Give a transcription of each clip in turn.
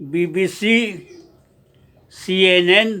BBC, CNN,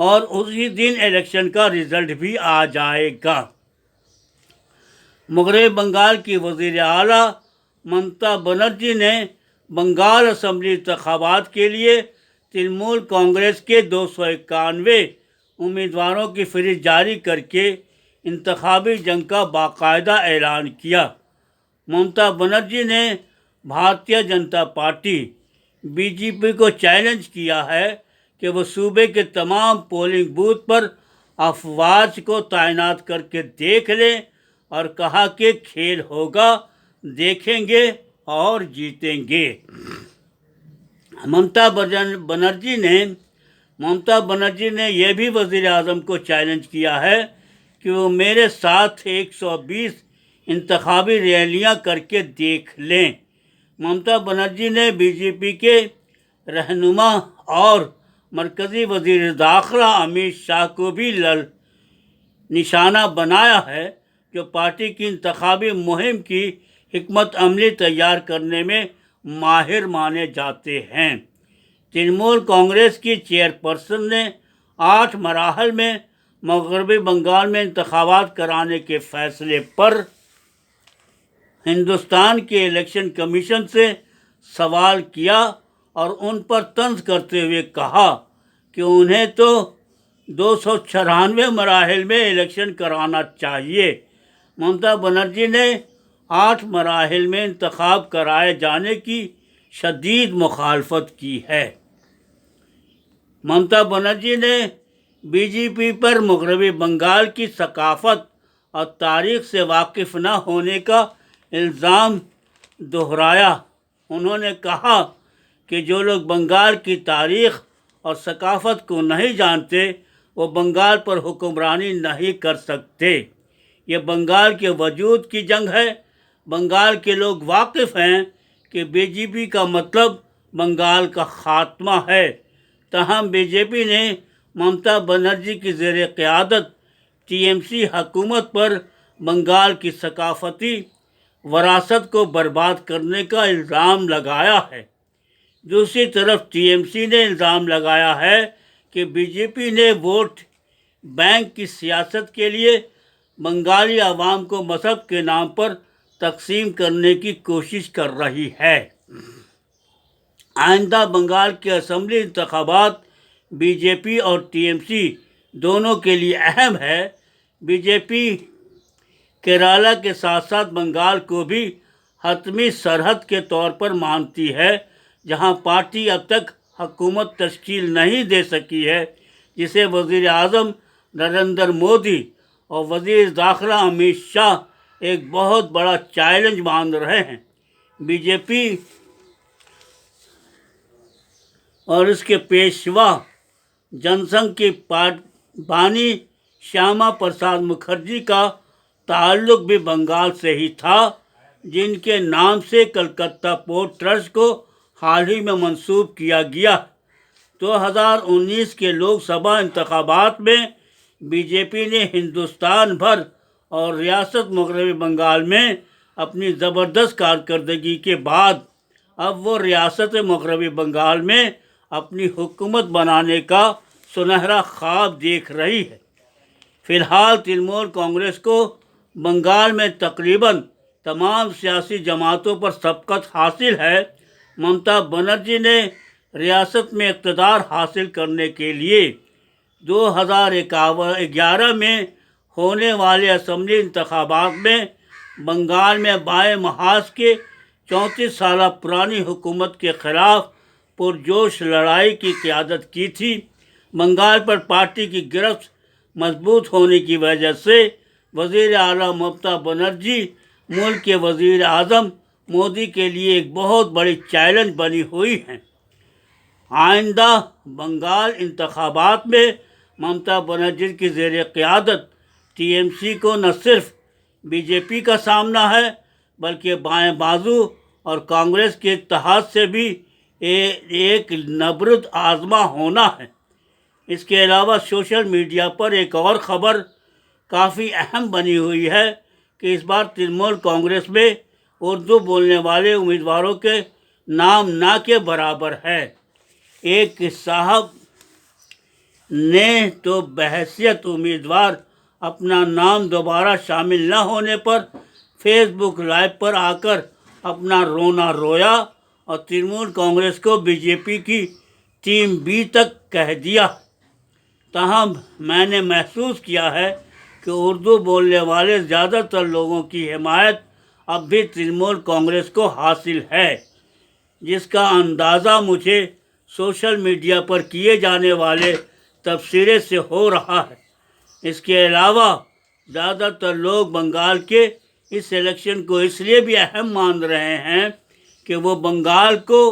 اور اسی دن election کا رزلٹ بھی آ جائے گا۔ مغربی بنگال کی وزیر اعلیٰ ممتا بنرجی نے بنگال اسمبلی انتخابات کے لیے ترنمول کانگریس کے 291 امیدواروں کی فہرست جاری کر کے انتخابی جنگ کا باقاعدہ اعلان کیا۔ ممتا بنرجی نے بھارتیہ جنتا پارٹی BJP کو چیلنج کیا ہے کہ وہ صوبے کے تمام پولنگ بوتھ پر افواج کو تعینات کر کے دیکھ لیں اور کہا کہ کھیل ہوگا، دیکھیں گے اور جیتیں گے۔ ممتا بنرجی نے یہ بھی وزیر اعظم کو چیلنج کیا ہے کہ وہ میرے ساتھ 120 انتخابی ریلیاں کر کے دیکھ لیں۔ ممتا بنرجی نے BJP کے رہنما اور مرکزی وزیر داخلہ امت شاہ کو بھی نشانہ بنایا ہے، جو پارٹی کی انتخابی مہم کی حکمت عملی تیار کرنے میں ماہر مانے جاتے ہیں۔ ترنمول کانگریس کی چیئرپرسن نے 8 مراحل میں مغربی بنگال میں انتخابات کرانے کے فیصلے پر ہندوستان کے الیکشن کمیشن سے سوال کیا اور ان پر طنز کرتے ہوئے کہا کہ انہیں تو 296 مراحل میں الیکشن کرانا چاہیے۔ ممتا بنرجی نے 8 مراحل میں انتخاب کرائے جانے کی شدید مخالفت کی ہے۔ ممتا بنرجی نے BJP پر مغربی بنگال کی ثقافت اور تاریخ سے واقف نہ ہونے کا الزام دہرایا۔ انہوں نے کہا کہ جو لوگ بنگال کی تاریخ اور ثقافت کو نہیں جانتے وہ بنگال پر حکمرانی نہیں کر سکتے۔ یہ بنگال کے وجود کی جنگ ہے۔ بنگال کے لوگ واقف ہیں کہ BJP کا مطلب بنگال کا خاتمہ ہے، تاہم BJP نے ممتا بنرجی کی زیر قیادت TMC حکومت پر بنگال کی ثقافتی وراثت کو برباد کرنے کا الزام لگایا ہے۔ دوسری طرف TMC نے الزام لگایا ہے کہ BJP نے ووٹ بینک کی سیاست کے لیے بنگالی عوام کو مذہب کے نام پر تقسیم کرنے کی کوشش کر رہی ہے۔ آئندہ بنگال کے اسمبلی انتخابات BJP اور TMC دونوں کے لیے اہم ہے۔ BJP کیرالہ کے ساتھ ساتھ بنگال کو بھی حتمی سرحد کے طور پر مانتی ہے، جہاں پارٹی اب تک حکومت تشکیل نہیں دے سکی ہے، جسے وزیر اعظم نریندر مودی اور وزیر داخلہ امت شاہ ایک بہت بڑا چیلنج مان رہے ہیں۔ BJP اور اس کے پیشوا جن سنگھ کی بانی شیاما پرساد مکھرجی کا تعلق بھی بنگال سے ہی تھا، جن کے نام سے کلکتہ پورٹ ٹرسٹ کو حال ہی میں منسوب کیا گیا۔ 2019 کے لوک سبھا انتخابات میں BJP نے ہندوستان بھر اور ریاست مغربی بنگال میں اپنی زبردست کارکردگی کے بعد اب وہ ریاست مغربی بنگال میں اپنی حکومت بنانے کا سنہرا خواب دیکھ رہی ہے۔ فی الحال ترنمول کانگریس کو بنگال میں تقریباً تمام سیاسی جماعتوں پر سبقت حاصل ہے۔ ممتا بنرجی نے ریاست میں اقتدار حاصل کرنے کے لیے 2011 میں ہونے والے اسمبلی انتخابات میں بنگال میں بائیں محاذ کے 34 سالہ پرانی حکومت کے خلاف پرجوش لڑائی کی قیادت کی تھی۔ بنگال پر پارٹی کی گرفت مضبوط ہونے کی وجہ سے وزیر اعلیٰ ممتا بنرجی ملک کے وزیر اعظم مودی کے لیے ایک بہت بڑی چیلنج بنی ہوئی ہیں۔ آئندہ بنگال انتخابات میں ممتا بنرجی کی زیر قیادت TMC کو نہ صرف BJP کا سامنا ہے بلکہ بائیں بازو اور کانگریس کے اتحاد سے بھی ایک نبرد آزما ہونا ہے۔ اس کے علاوہ سوشل میڈیا پر ایک اور خبر کافی اہم بنی ہوئی ہے کہ اس بار ترنمول کانگریس میں اردو بولنے والے امیدواروں کے نام نہ کے برابر ہے۔ ایک صاحب نے تو بحیثیت امیدوار اپنا نام دوبارہ شامل نہ ہونے پر فیس بک لائیو پر آ کر اپنا رونا رویا اور ترنمول کانگریس کو بی جے پی کی ٹیم بی تک کہہ دیا۔ تاہم میں نے محسوس کیا ہے کہ اردو بولنے والے زیادہ تر لوگوں کی حمایت اب بھی ترنمول کانگریس کو حاصل ہے، جس کا اندازہ مجھے سوشل میڈیا پر کیے جانے والے تبصرے سے ہو رہا ہے۔ اس کے علاوہ زیادہ تر لوگ بنگال کے اس الیکشن کو اس لیے بھی اہم مان رہے ہیں کہ وہ بنگال کو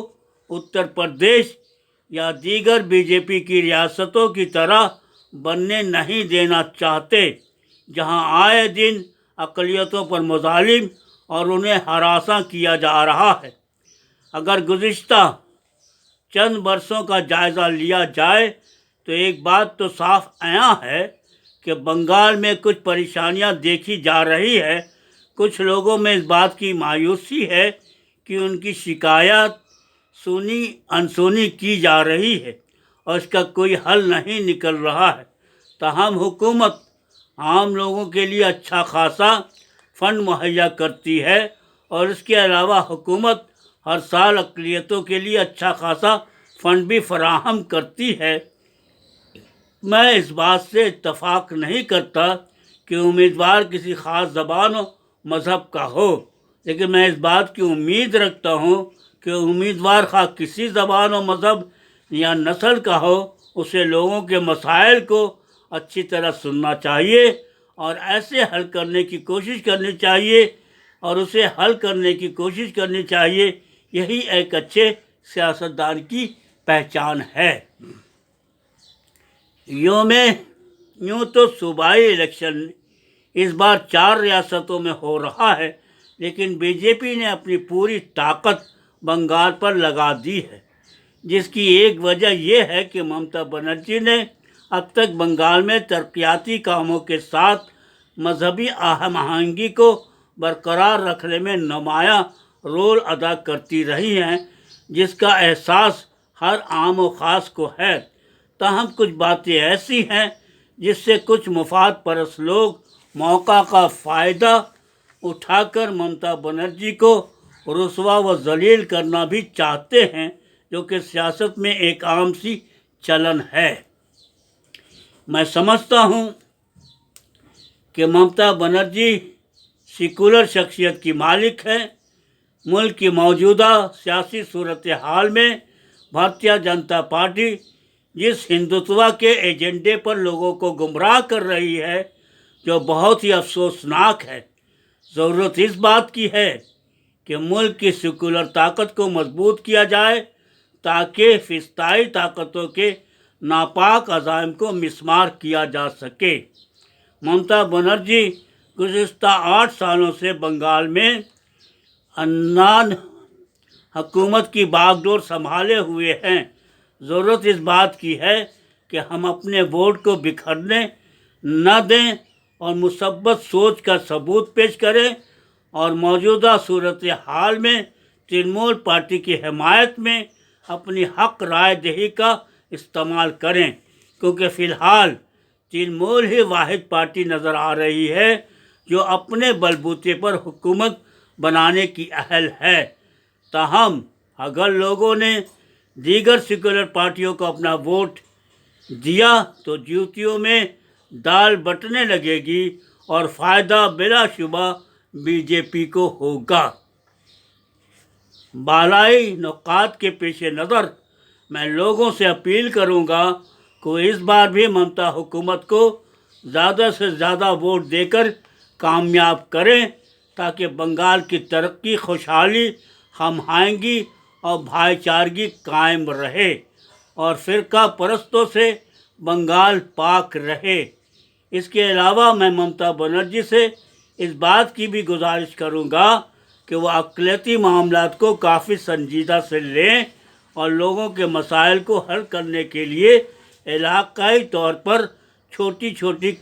اتر پردیش یا دیگر بی جے پی کی ریاستوں کی طرح بننے نہیں دینا چاہتے، جہاں آئے دن اقلیتوں پر مظالم اور انہیں ہراساں کیا جا رہا ہے۔ اگر گزشتہ چند برسوں کا جائزہ لیا جائے تو ایک بات تو صاف عیاں ہے کہ بنگال میں کچھ پریشانیاں دیکھی جا رہی ہے۔ کچھ لوگوں میں اس بات کی مایوسی ہے کہ ان کی شکایات سنی انسنی کی جا رہی ہے اور اس کا کوئی حل نہیں نکل رہا ہے۔ تاہم حکومت عام لوگوں کے لیے اچھا خاصا فنڈ مہیا کرتی ہے اور اس کے علاوہ حکومت ہر سال اقلیتوں کے لیے اچھا خاصا فنڈ بھی فراہم کرتی ہے۔ میں اس بات سے اتفاق نہیں کرتا کہ امیدوار کسی خاص زبان و مذہب کا ہو، لیکن میں اس بات کی امید رکھتا ہوں کہ امیدوار خواہ کسی زبان و مذہب یا نسل کا ہو، اسے لوگوں کے مسائل کو اچھی طرح سننا چاہیے اور ایسے حل کرنے کی کوشش کرنی چاہیے اور اسے حل کرنے کی کوشش کرنی چاہیے۔ یہی ایک اچھے سیاستدان کی پہچان ہے۔ یوں تو صوبائی الیکشن اس بار 4 ریاستوں میں ہو رہا ہے، لیکن بی جے پی نے اپنی پوری طاقت بنگال پر لگا دی ہے، جس کی ایک وجہ یہ ہے کہ ممتا بنرجی نے اب تک بنگال میں ترقیاتی کاموں کے ساتھ مذہبی ہم آہنگی کو برقرار رکھنے میں نمایاں رول ادا کرتی رہی ہیں، جس کا احساس ہر عام و خاص کو ہے۔ تاہم کچھ باتیں ایسی ہیں جس سے کچھ مفاد پرست لوگ موقع کا فائدہ اٹھا کر ممتا بنرجی کو رسوا و ذلیل کرنا بھی چاہتے ہیں، جو کہ سیاست میں ایک عام سی چلن ہے۔ میں سمجھتا ہوں کہ ممتا بنرجی سیکولر شخصیت کی مالک ہے۔ ملک کی موجودہ سیاسی صورتحال میں بھارتیہ جنتا پارٹی جس ہندوتوا کے ایجنڈے پر لوگوں کو گمراہ کر رہی ہے، جو بہت ہی افسوسناک ہے۔ ضرورت اس بات کی ہے کہ ملک کی سیکولر طاقت کو مضبوط کیا جائے تاکہ فسطائی طاقتوں کے ناپاک عزائم کو مسمار کیا جا سکے۔ ممتا بنرجی گزشتہ 8 سالوں سے بنگال میں انان حکومت کی باغ ڈور سنبھالے ہوئے ہیں۔ ضرورت اس بات کی ہے کہ ہم اپنے ووٹ کو بکھرنے نہ دیں اور مثبت سوچ کا ثبوت پیش کریں اور موجودہ صورتحال میں ترنمول پارٹی کی حمایت میں اپنی حق رائے دہی کا استعمال کریں، کیونکہ فی الحال ترنمول ہی واحد پارٹی نظر آ رہی ہے جو اپنے بلبوتے پر حکومت بنانے کی اہل ہے۔ تاہم اگر لوگوں نے دیگر سیکولر پارٹیوں کو اپنا ووٹ دیا تو جوتیوں میں دال بٹنے لگے گی اور فائدہ بلا شبہ بی جے پی کو ہوگا۔ بالائی نکات کے پیش نظر میں لوگوں سے اپیل کروں گا کہ وہ اس بار بھی ممتا حکومت کو زیادہ سے زیادہ ووٹ دے کر کامیاب کریں تاکہ بنگال کی ترقی، خوشحالی، ہم آہنگی اور بھائی چارگی قائم رہے اور فرقہ پرستوں سے بنگال پاک رہے۔ اس کے علاوہ میں ممتا بنرجی سے اس بات کی بھی گزارش کروں گا کہ وہ اقلیتی معاملات کو کافی سنجیدہ سے لیں اور لوگوں کے مسائل کو حل کرنے کے لیے علاقائی طور پر چھوٹی چھوٹی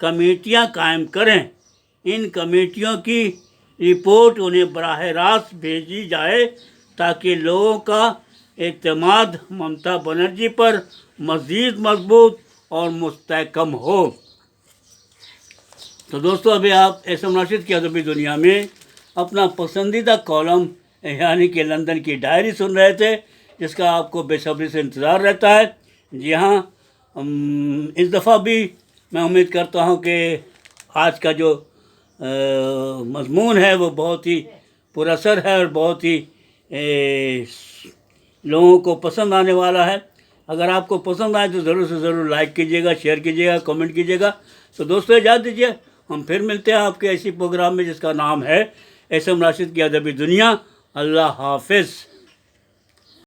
کمیٹیاں قائم کریں۔ ان کمیٹیوں کی رپورٹ انہیں براہ راست بھیجی جائے تاکہ لوگوں کا اعتماد ممتا بنرجی پر مزید مضبوط اور مستحکم ہو۔ تو دوستو، ابھی آپ احسن راشد کی ادبی دنیا میں اپنا پسندیدہ کالم یعنی کہ لندن کی ڈائری سن رہے تھے، جس کا آپ کو بے صبری سے انتظار رہتا ہے۔ جی ہاں، اس دفعہ بھی میں امید کرتا ہوں کہ آج کا جو مضمون ہے وہ بہت ہی پر اثر ہے اور بہت ہی لوگوں کو پسند آنے والا ہے۔ اگر آپ کو پسند آئے تو ضرور سے ضرور لائک کیجیے گا، شیئر کیجیے گا، کمنٹ کیجیے گا۔ تو دوستو اجازت دیجیے، ہم پھر ملتے ہیں آپ کے ایسی پروگرام میں جس کا نام ہے احسن راشد کی ادبی دنیا۔ اللہ حافظ۔